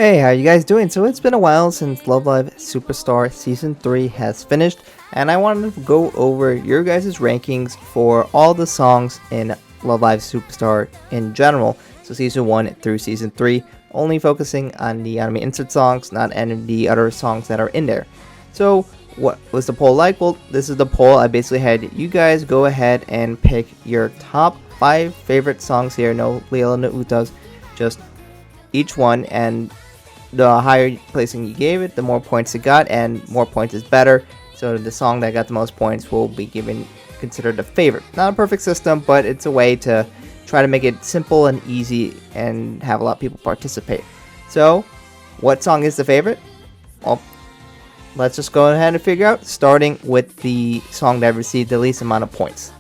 Hey, how you guys doing? So it's been a while since Love Live Superstar Season 3 has finished, and I wanted to go over your guys' rankings for all the songs in Love Live Superstar in general. So Season 1 through Season 3, only focusing on the anime insert songs, not any of the other songs that are in there. So what was the poll like? Well, this is the poll. I basically had you guys go ahead and pick your top 5 favorite songs here. No Leela, no Utas, just each one, and the higher placing you gave it, the more points it got, and more points is better. So the song that got the most points will be considered a favorite. Not a perfect system, but it's a way to try to make it simple and easy and have a lot of people participate. So, what song is the favorite? Well, let's just go ahead and figure out, starting with the song that received the least amount of points.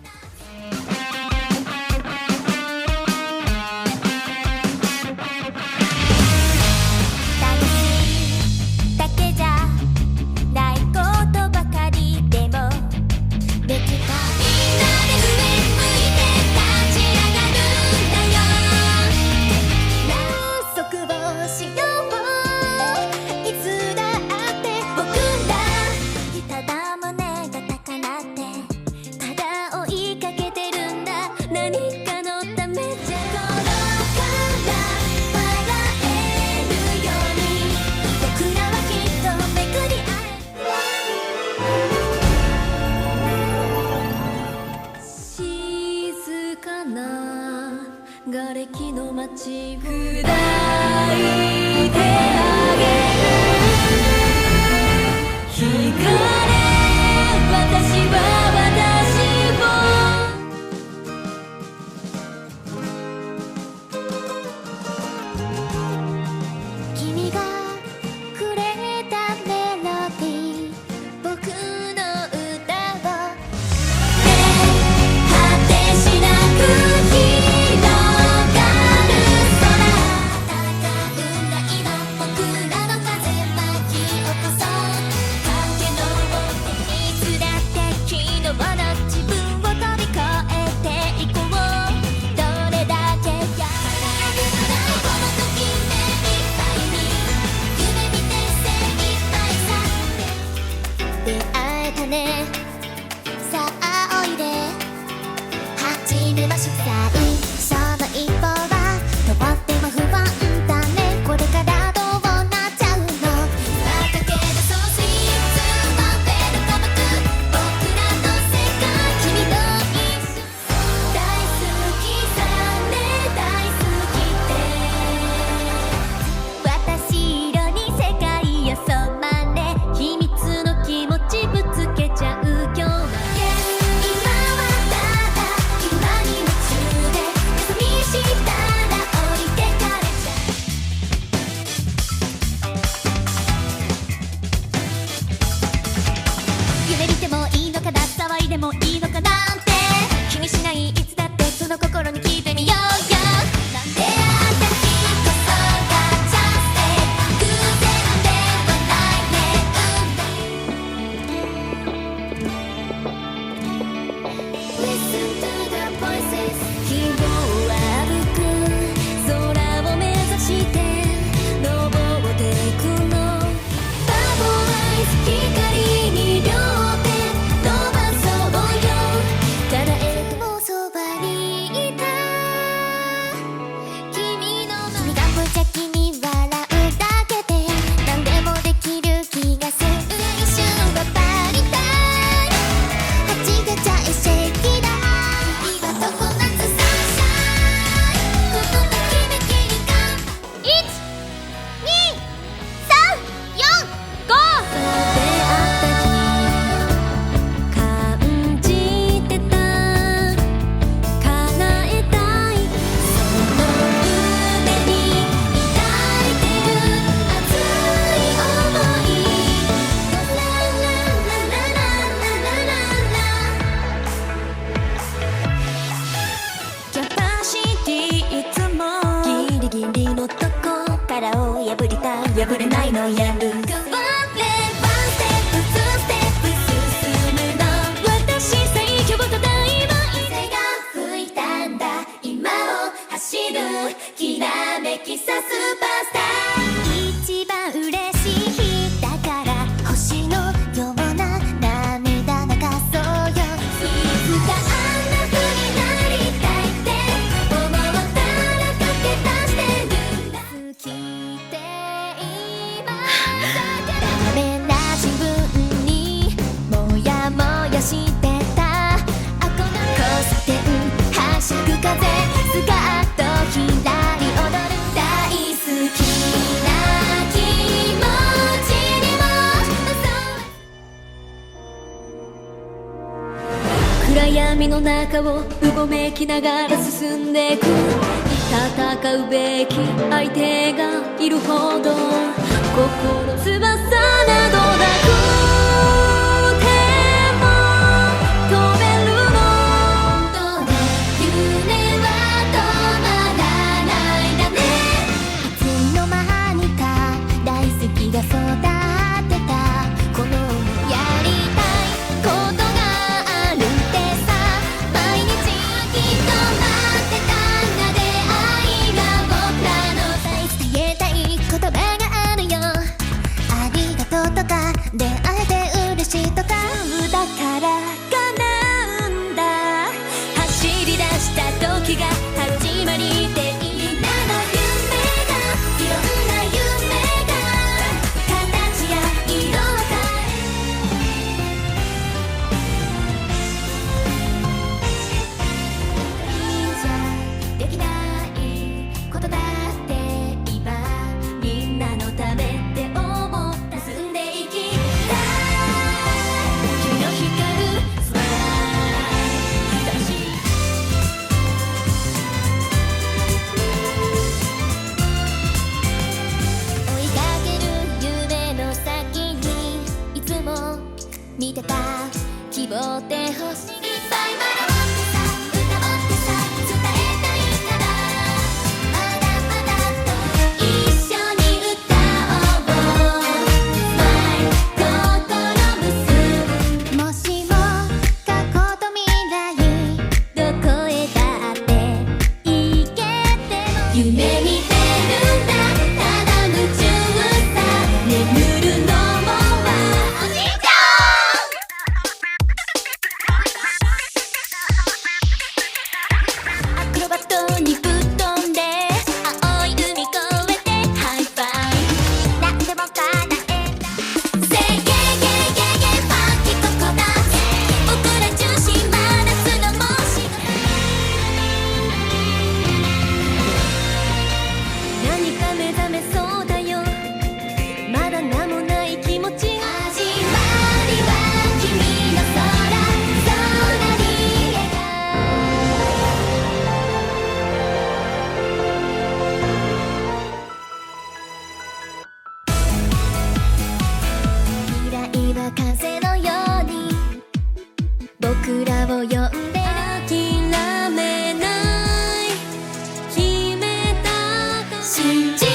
の中をうごめきながら進んでく戦うべき相手がいるほど心翼などなくても飛べるのどうだ夢は止まらないだねいつの間にか大好きが育ってたこのやりたいことがあるってさ毎日きっと待ってたんだ出会いが僕らの伝えたい言葉があるよありがとうとか出会えて嬉しいとかだから叶うんだ走り出した時が始まりでいいなの夢がいろんな夢が形や色を変えできないことだって今みんなのためって思った進んでいきたい君の光るスマイル楽しい追いかける夢の先にいつも見てた希望って欲しいいっぱい学んでさ歌ってさ伝えたいからまだまだと一緒に歌おうスマイル心結ぶもしも過去と未来どこへだって行けても夢見てるんだただ夢中さ眠るのもはおじいちゃんアクロバットにぶっ飛んで青い海越えてハイファイなんでも叶えた Say yeah yeah yeah yeah ファンキーココナッツ僕ら中心真夏の星何か目覚めそうだよまだ名もない気持ち始まりは君の空空に描未来は風のように僕らを呼んで諦めない決めたこと信じる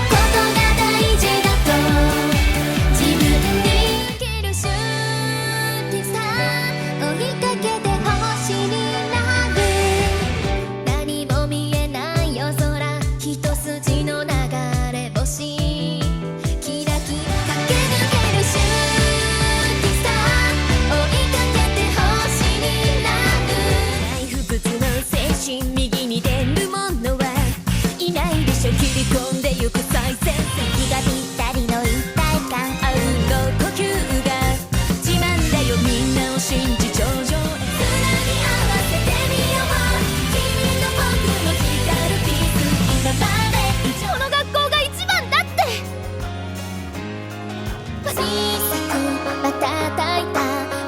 ことが大事だと自分に生きるシューティングスター追いかけて星になる何も見えない夜空一筋の流れ星キラキラ駆け抜けるシューティングスター追いかけて星になる大不屈の精神右に出る者はいないでしょ切り込んでゆく最前線気がぴったりの一体感あうの呼吸が自慢だよみんなを信じ頂上へつなぎ合わせてみよう君と僕の光るピース今まで以上の学校が一番だって小さく瞬いた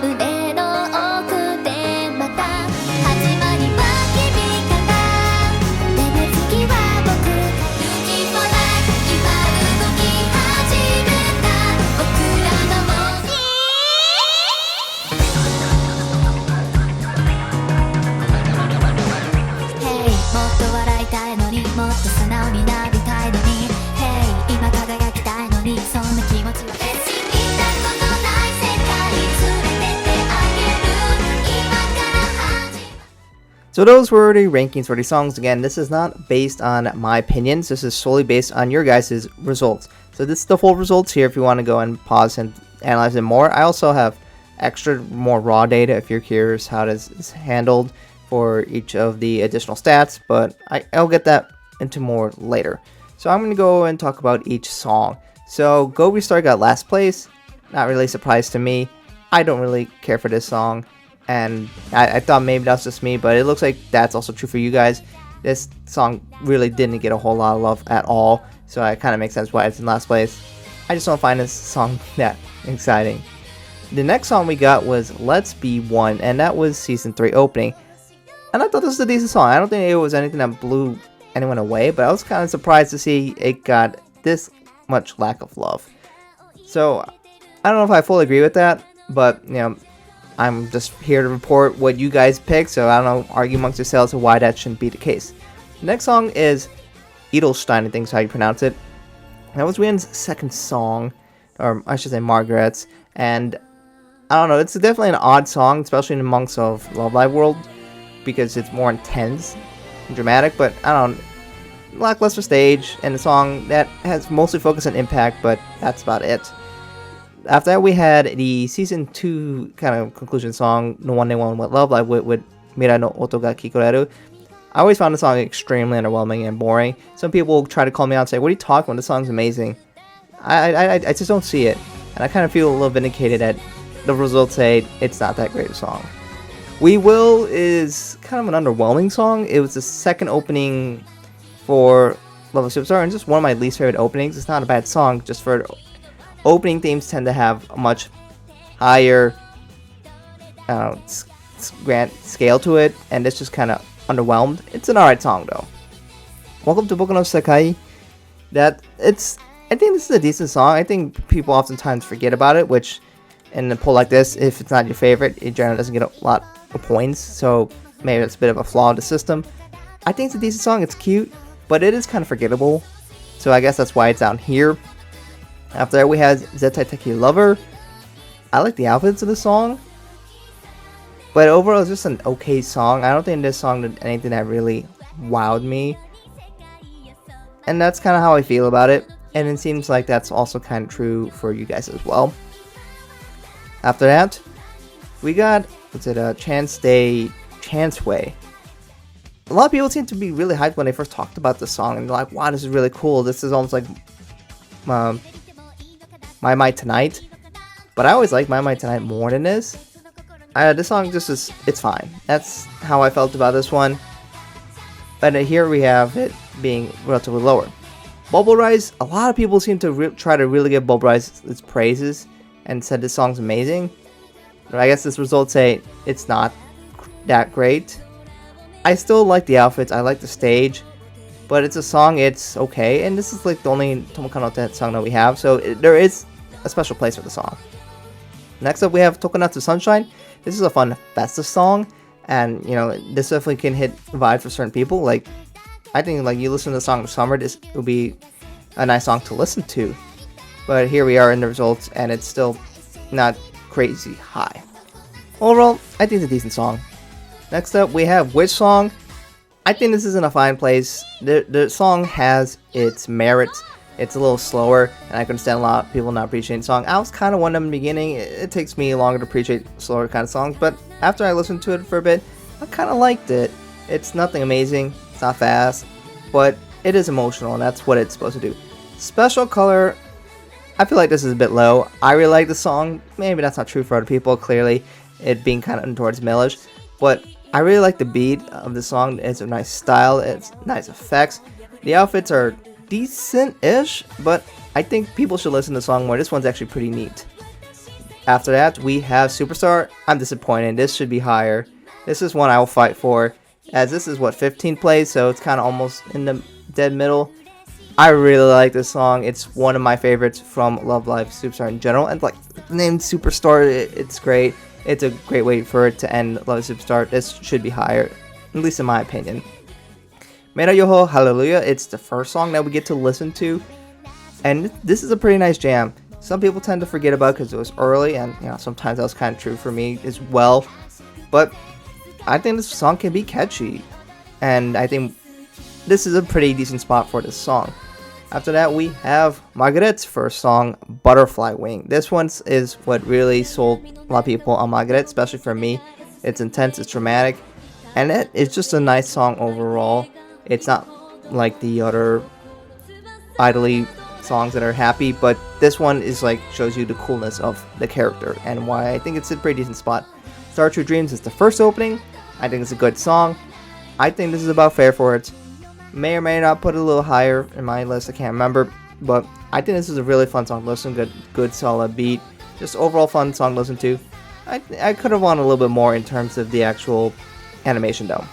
胸の奥でまた始まりは君からでも次は僕が Looking for life 今動き始めた僕らの文字 Hey もっと笑いたいのにもっと素直になりたいのに Hey 今輝きたいのにそんな気持ちは別に見たことない世界連れてってあげる今から始まる So those were the rankings for the songs. Again, this is not based on my opinions. This is solely based on your guys' results. So this is the full results here if you want to go and pause and analyze it more. I also have extra more raw data if you're curious how this is handled for each of the additional stats, but I'll get that into more later. So I'm going to go and talk about each song. So Go Restart got last place. Not really a surprise to me. I don't really care for this song. And I thought maybe that's just me, but it looks like that's also true for you guys. This song really didn't get a whole lot of love at all, so it kind of makes sense why it's in last place. I just don't find this song that exciting. The next song we got was Let's Be One, and that was Season 3 opening. And I thought this was a decent song. I don't think it was anything that blew anyone away, but I was kind of surprised to see it got this much lack of love. So, I don't know if I fully agree with that, but, you know, I'm just here to report what you guys picked, so I don't know, argue amongst yourselves of why that shouldn't be the case. The next song is Edelstein, I think is how you pronounce it. That was Rian's second song, or I should say Margaret's, and I don't know, it's definitely an odd song, especially in amongst of Love Live world, because it's more intense and dramatic, but I don't know, lackluster stage, and a song that has mostly focused on impact, but that's about it. After that, we had the Season 2 kind of conclusion song, No One Day One with Love Live with Mirai no Oto ga Kikoeru. I always found the song extremely underwhelming and boring. Some people try to call me out and say, what are you talking about? The song's amazing. I just don't see it. And I kind of feel a little vindicated that the results say it's not that great a song. We Will is kind of an underwhelming song. It was the second opening for Love of Superstar, and just one of my least favorite openings. It's not a bad song, just for opening themes tend to have a much higher grand scale to it, and it's just kind of underwhelmed. It's an alright song though. Welcome to Boku no Sekai. I think this is a decent song. I think people oftentimes forget about it, which in a poll like this, if it's not your favorite, it generally doesn't get a lot of points, so maybe it's a bit of a flaw in the system. I think it's a decent song, it's cute, but it is kind of forgettable, so I guess that's why it's down here. After that, we had Zettaiteki LOVER. I like the outfits of the song, but overall it's just an okay song. I don't think this song did anything that really wowed me, and that's kind of how I feel about it, and it seems like that's also kind of true for you guys as well. After that, we got, Chance Day, Chance Way. A lot of people seem to be really hyped when they first talked about this song, and they're like, wow, this is really cool. This is almost like My Mai Tonight. But I always like My Mai Tonight more than this. This song just is, it's fine. That's how I felt about this one. But here we have it being relatively lower. Bubble Rise, a lot of people seem to try to really give Bubble Rise its praises and said this song's amazing. But I guess this result say it's not that great. I still like the outfits, I like the stage, but it's a song, it's okay, and this is like the only Tokonatsu song that we have, so there is a special place for the song. Next up we have Tokonatsu Sunshine. This is a fun festive song, and you know, this definitely can hit vibes for certain people. Like, I think like you listen to the song in summer, this will be a nice song to listen to. But here we are in the results, and it's still not crazy high. Overall, I think it's a decent song. Next up, we have Which Song. I think this is in a fine place. The song has its merits. It's a little slower, and I can understand a lot of people not appreciating the song. I was kind of one of them in the beginning. It takes me longer to appreciate slower kind of songs, but after I listened to it for a bit, I kind of liked it. It's nothing amazing, it's not fast, but it is emotional, and that's what it's supposed to do. Special Color, I feel like this is a bit low. I really like the song. Maybe that's not true for other people, clearly, it being kind of towards Millish, but I really like the beat of the song. It's a nice style, it's nice effects. The outfits are decent-ish, but I think people should listen to the song more. This one's actually pretty neat. After that, we have Superstar. I'm disappointed. This should be higher. This is one I will fight for, as this is what, 15 plays, so it's kind of almost in the dead middle. I really like this song. It's one of my favorites from Love Live Superstar in general, and like the name Superstar, it's great. It's a great way for it to end Love Live Superstar. This should be higher, at least in my opinion. Mirai Yohou Hallelujah, it's the first song that we get to listen to, and this is a pretty nice jam. Some people tend to forget about it because it was early, and you know, sometimes that was kind of true for me as well, but I think this song can be catchy, and I think this is a pretty decent spot for this song. After that, we have Margaret's first song, Butterfly Wing. This one is what really sold a lot of people on Margaret, especially for me. It's intense, it's dramatic, and it's just a nice song overall. It's not like the other idly songs that are happy, but this one is like shows you the coolness of the character and why I think it's a pretty decent spot. Star True Dreams is the first opening. I think it's a good song. I think this is about fair for it. May or may not put it a little higher in my list, I can't remember, but I think this is a really fun song to listen to. Good solid beat, Just overall fun song to listen to. I could have wanted a little bit more in terms of the actual animation though.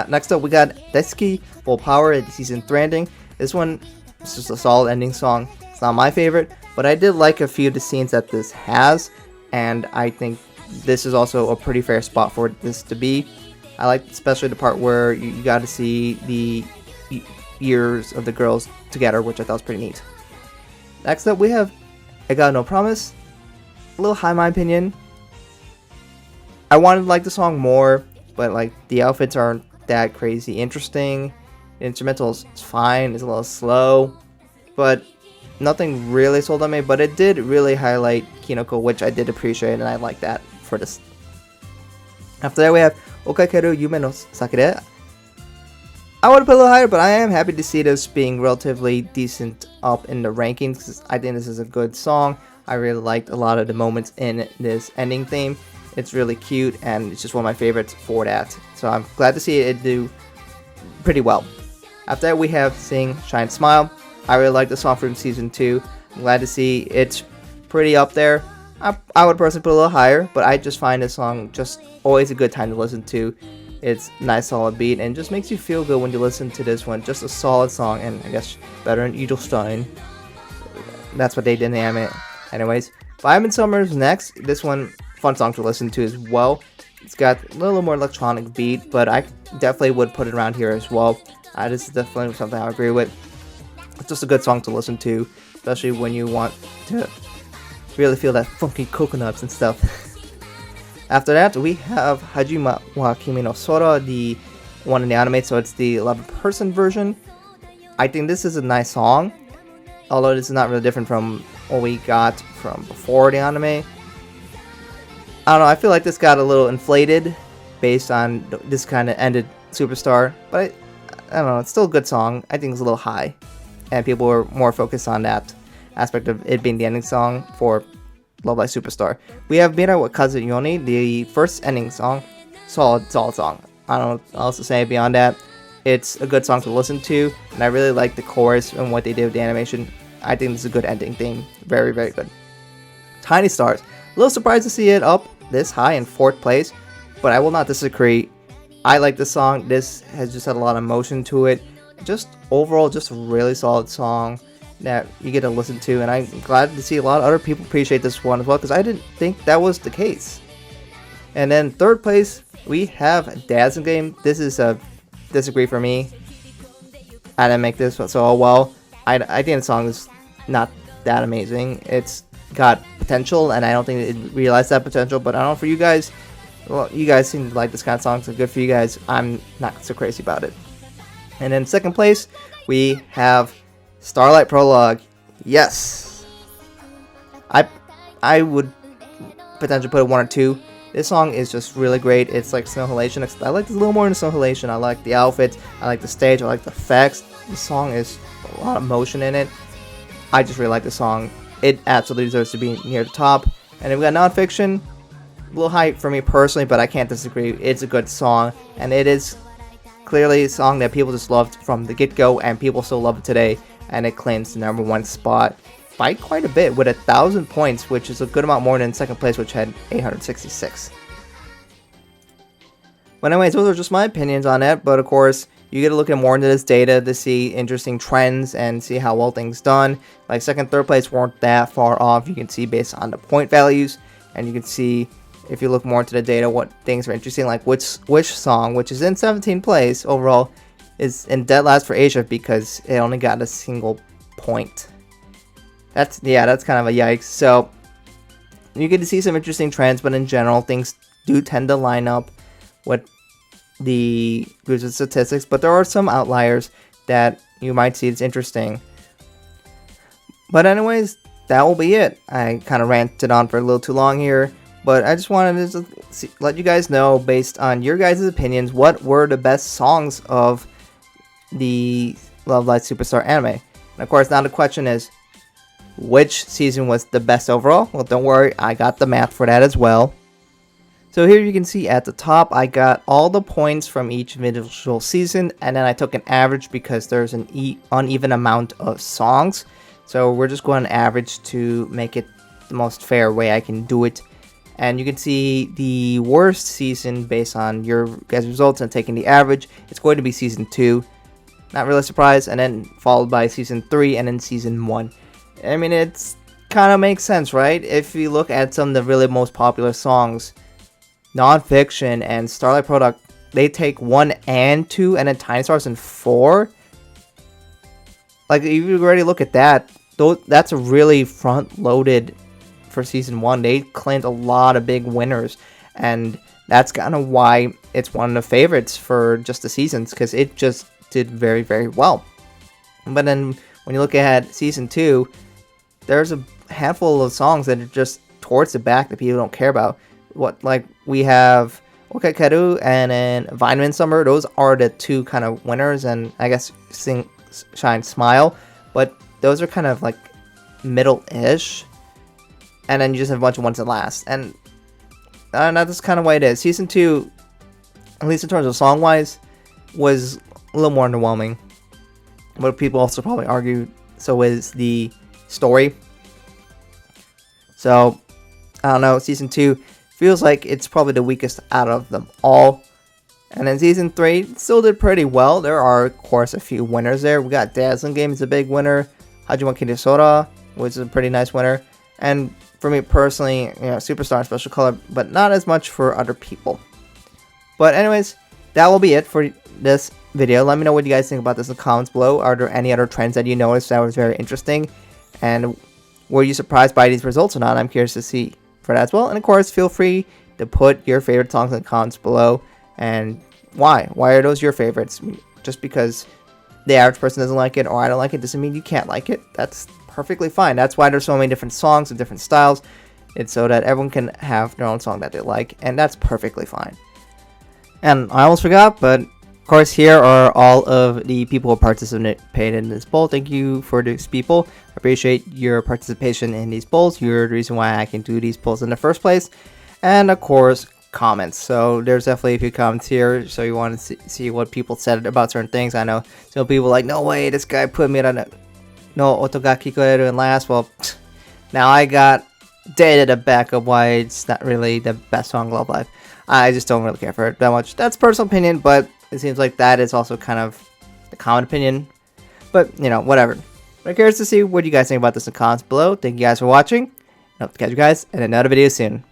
Next up we got Daisuki Full Power at Season 3 ending. This one is just a solid ending song. It's not my favorite, but I did like a few of the scenes that this has, and I think this is also a pretty fair spot for this to be. I like especially the part where you got to see the ears of the girls together, which I thought was pretty neat. Next up we have Egao no Promise. A little high in my opinion. I wanted to like the song more, but like the outfits aren't that crazy interesting. The instrumental is fine, it's a little slow, but nothing really sold on me. But it did really highlight Kinoko, which I did appreciate, and I like that for this. After that we have Oikakeru Yume no Sakire. I would have put a little higher, but I am happy to see this being relatively decent up in the rankings, because I think this is a good song. I really liked a lot of the moments in this ending theme. It's really cute, and it's just one of my favorites for that. So I'm glad to see it do pretty well. After that we have Sing, Shine, Smile. I really like the song from Season 2. I'm glad to see it's pretty up there. I would personally put a little higher, but I just find this song just always a good time to listen to. It's a nice solid beat, and just makes you feel good when you listen to this one. Just a solid song, and I guess better than Edelstein. That's what they did in the anime. Anyways, Vitamin Summer's next. This one, fun song to listen to as well. It's got a little more electronic beat, but I definitely would put it around here as well. This is definitely something I agree with. It's just a good song to listen to, especially when you want to really feel that funky coconuts and stuff. After that, we have Hajima wa Kimi no Sora, the one in the anime, so it's the 11-person version. I think this is a nice song, although this is not really different from what we got from before the anime. I don't know, I feel like this got a little inflated based on this kind of ended Superstar, but I don't know, it's still a good song. I think it's a little high, and people were more focused on that aspect of it being the ending song for Love Live Superstar. We have Mirai wa Kaze Yoni, the first ending song. Solid song. I don't know what else to say beyond that. It's a good song to listen to, and I really like the chorus and what they did with the animation. I think this is a good ending theme. Very, very good. Tiny Stars. A little surprised to see it up this high in 4th place, but I will not disagree. I like this song. This has just had a lot of emotion to it. Just overall, just a really solid song that you get to listen to, and I'm glad to see a lot of other people appreciate this one as well, because I didn't think that was the case. And then 3rd place, we have Dazzling Game. This is a disagree for me. I didn't make this so well. I think the song is not that amazing. It's got potential, and I don't think it realized that potential, but I don't know for you guys. Well, you guys seem to like this kind of song, so good for you guys. I'm not so crazy about it. And then 2nd place, we have Starlight Prologue. Yes, I would potentially put it 1 or 2. This song is just really great. It's like Snow Halation. I like this a little more than Snow Halation. I like the outfits. I like the stage. I like the effects. The song is a lot of motion in it. I just really like the song. It absolutely deserves to be near the top. And then we got Nonfiction. A little high for me personally, but I can't disagree. It's a good song, and it is clearly a song that people just loved from the get-go, and people still love it today. And it claims the #1 spot by quite a bit with 1,000 points, which is a good amount more than 2nd place, which had 866. But anyways, those are just my opinions on it, but of course, you get to look at more into this data to see interesting trends and see how well things done. Like 2nd, 3rd place weren't that far off. You can see based on the point values, and you can see if you look more into the data what things are interesting, like which song, which is in 17th place overall, is in dead last for Asia because it only got a single point. That's kind of a yikes. So you get to see some interesting trends, but in general, things do tend to line up with the groups of statistics. But there are some outliers that you might see it's interesting. But anyways, that will be it. I kind of ranted on for a little too long here, but I just wanted to let you guys know, based on your guys' opinions, what were the best songs of the Love Live Superstar anime. And of course, now the question is, which season was the best overall? Well, don't worry, I got the math for that as well. So here you can see at the top, I got all the points from each individual season, and then I took an average because there's an uneven amount of songs. So we're just going to average to make it the most fair way I can do it. And you can see the worst season based on your guys' results and taking the average. It's going to be season 2. Not really surprised. And then followed by season 3 and then season 1. I mean, it's kind of makes sense, right? If you look at some of the really most popular songs, Nonfiction and Starlight Prologue, they take 1 and 2, and then Tiny Stars in 4. Like, if you already look at that, that's a really front-loaded for season 1. They claimed a lot of big winners, and that's kind of why it's one of the favorites for just the seasons, because it just did very, very well. But then when you look at season 2, there's a handful of songs that are just towards the back that people don't care about. Like we have Oikakeru and then Vitamin Summer. Those are the 2 kind of winners, and I guess Sing Shine Smile, but those are kind of like middle-ish. And then you just have a bunch of ones that last, and that's kind of why it is. Season 2, at least in terms of song-wise, was a little more underwhelming. But people also probably argue so is the story. So, I don't know, Season 2 feels like it's probably the weakest out of them all. And then Season 3 still did pretty well. There are, of course, a few winners there. We got Dazzling Game is a big winner. Hajimari Sora was a pretty nice winner. And for me personally, Superstar and Special Color, but not as much for other people. But anyways, that will be it for this video. Let me know what you guys think about this in the comments below. Are there any other trends that you noticed that was very interesting? And were you surprised by these results or not? I'm curious to see for that as well. And of course, feel free to put your favorite songs in the comments below. And why? Why are those your favorites? Just because the average person doesn't like it or I don't like it doesn't mean you can't like it. That's perfectly fine. That's why there's so many different songs and different styles. It's so that everyone can have their own song that they like. And that's perfectly fine. And I almost forgot, but of course, here are all of the people who participated in this poll. Thank you for these people. I appreciate your participation in these polls. You're the reason why I can do these polls in the first place. And of course, comments. So there's definitely a few comments here. So you want to see what people said about certain things. I know some people are like, no way, this guy put me on a no Otoga Kikoeru in last. Well, now I got data to back up why it's not really the best song Love Live. I just don't really care for it that much. That's personal opinion, but it seems like that is also kind of the common opinion. But, whatever. I'm curious to see what you guys think about this in the comments below. Thank you guys for watching. I hope to catch you guys in another video soon.